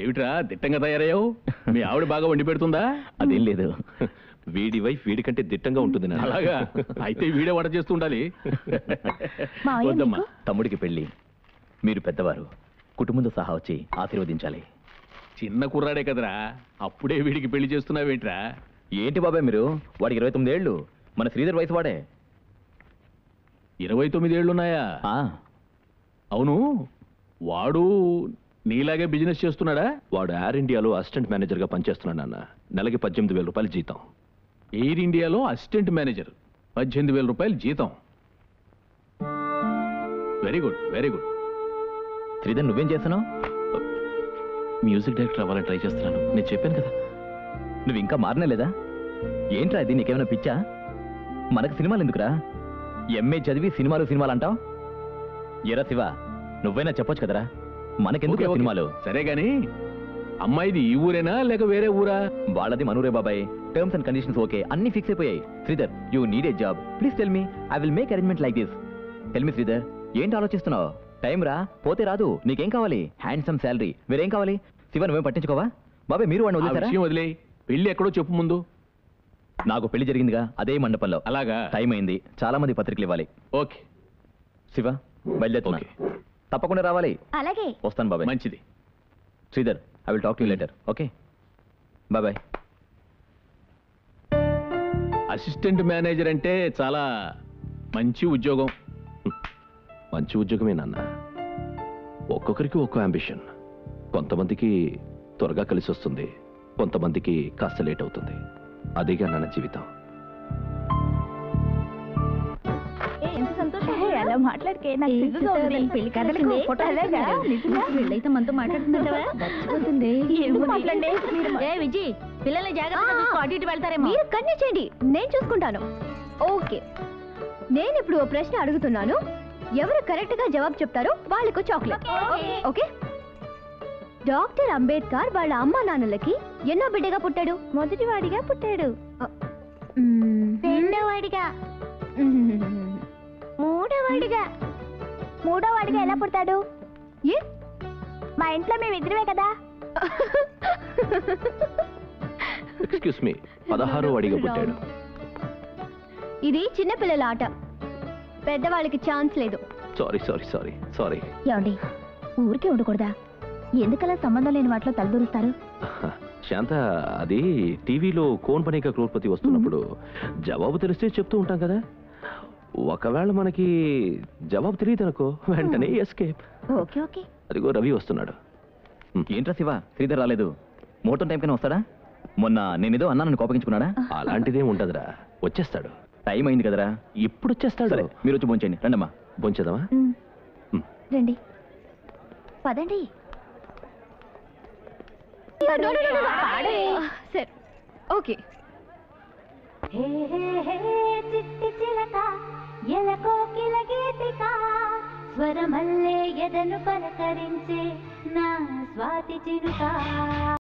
ఏమిట్రా దిట్టంగా తయారయ్యావు? మీ ఆవిడ బాగా వండి పెడుతుందా? అదేం లేదు, వీడి వైఫ్ వీడికంటే దిట్టంగా ఉంటుంది. అలాగా? అయితే వీడే వంట చేస్తూ ఉండాలి. వద్దమ్మా. తమ్ముడికి పెళ్లి, మీరు పెద్దవారు, కుటుంబంతో సహా వచ్చి ఆశీర్వదించాలి. చిన్న కుర్రాడే కదరా, అప్పుడే వీడికి పెళ్లి చేస్తున్నావేంట్రా? ఏంటి బాబాయ్ మీరు, వాడికి 29 ఏళ్ళు, మన శ్రీధర్ వయసు వాడే. 29 ఏళ్ళున్నాయా? అవును, వాడు నీలాగే బిజినెస్ చేస్తున్నాడా? వాడు ఎయిర్ ఇండియాలో అసిస్టెంట్ మేనేజర్గా పనిచేస్తున్నాడు అన్న. నెలకి 18,000 రూపాయలు జీతం. ఎయిర్ ఇండియాలో అసిస్టెంట్ మేనేజర్, 18,000 రూపాయలు జీతం. Very good, very good. Sridhar నువ్వేం చేస్తున్నావు? మ్యూజిక్ డైరెక్టర్ అవ్వాలని ట్రై చేస్తున్నాను. నేను చెప్పాను కదా. నువ్వు ఇంకా మారనే లేదా? ఏంట్రా ఇది, నీకేమైనా పిచ్చా? మనకు సినిమాలు ఎందుకురా? ఎంఏ చదివి సినిమాలు అంటావు? ఎరా శివ, నువ్వైనా చెప్పొచ్చు కదరా, మనకెందుకు సినిమాలు? సరే గాని అమ్మాయిది ఈ ఊరేనా లేక వేరే ఊరా? వాళ్ళది మనూరే బాబాయ్. టర్మ్స్ అండ్ కండిషన్స్ ఓకే, అన్ని ఫిక్స్ అయిపోయాయి. Sridhar, you need a job, please tell me, I will make arrangement like this. Tell me Sridhar, ఏంటి ఆలోచిస్తున్నావు? టైం రా, పోతే రాదు. నీకేం కావాలి? హ్యాండ్సమ్ శాలరీ, వేరేం కావాలి? శివ నువ్వేం పట్టించుకోవా? బాబాయ్ మీరు వాడిని వదిలేసారా? వదిలే, పెళ్లి ఎక్కడో చెప్పు ముందు. నాకు పెళ్లి జరిగిందిగా, అదే మండపంలో. అలాగా? టైం అయింది, చాలా మంది పత్రికలు ఇవ్వాలి. ఓకే శివ బయలుదేరుతున్నా. తప్పకుండా రావాలి. అలాగే, వస్తాను బాబాయ్. మంచిది. Sridhar, I will talk to you later. Okay bye bye. Assistant manager అంటే చాలా మంచి ఉద్యోగం. మంచి ఉద్యోగమే నాన్న. ఒక్కొక్కరికి ఒక్కో అంబిషన్. కొంతమందికి త్వరగా కలిసి వస్తుంది, కొంతమందికి కాస్త లేట్ అవుతుంది. అదేగా నాన్న జీవితం. అలా మాట్లాడితే నాకు సిగ్గుగా ఉంది. పెళ్లి కథలకు పెళ్ళైతే మనతో మాట్లాడుతుంటావా? విజయ్, పిల్లల్ని జాగ్రత్తగా అటు ఇటు వెళ్తారేమో. మీరు కన్యా చేయండి, నేను చూసుకుంటాను. ఓకే, నేను ఇప్పుడు ఓ ప్రశ్న అడుగుతున్నాను, ఎవరు కరెక్ట్ గా జవాబు చెప్తారో వాళ్ళకు చాక్లెట్. ఓకే? డాక్టర్ అంబేద్కర్ వాళ్ళ అమ్మా నాన్నలకి ఎన్నో బిడ్డగా పుట్టాడు? మొదటివాడిగా పుట్టాడు, రెండోవాడిగా, మూడోవాడిగా ఎలా పుడతాడు? మా ఇంట్లో మేము ఇద్దరమే కదా. ఎక్స్క్యూస్ మీ, 16వ వాడిగా పుట్టాడు. ఇది చిన్నపిల్లల ఆట, పెద్దవాళ్ళకి ఛాన్స్ లేదు. Sorry sorry sorry sorry. ఏమండి, ఊరికే ఉండకూడదా? ఎందుకలా సంబంధం లేని వాటిలో తలదూరుస్తారు? శాంత, అది టీవీలో కోన్ బనేగా క్రోర్పతి వస్తున్నప్పుడు జవాబు తెలిస్తే చెప్తూ ఉంటాం కదా. ఒకవేళ మనకి జవాబు తెలియదు అనుకో, వెంటనే ఎస్కేప్. Okay okay. అదిగో రవి వస్తున్నాడు. ఏంట్రా శివ, శ్రీధర్ రాలేదు? ముహూర్తం టైం కన్నా వస్తాడా? మొన్న నేనేదో అన్నానని కోపగించుకున్నాడా? అలాంటిదేం ఉండదురా, వచ్చేస్తాడు. టైం అయింది కదరా, ఇప్పుడు వచ్చేస్తాడు. మీరు వచ్చి భోంచేయండి. రండమ్మా. భోంచేద్దామా? రండి, పదండి. సరే ఓకే. చిట్టి చిలక ఎలకో కిలగీతిక స్వరమల్లే ఎదను పలకరించే నా స్వాతి చిరుక.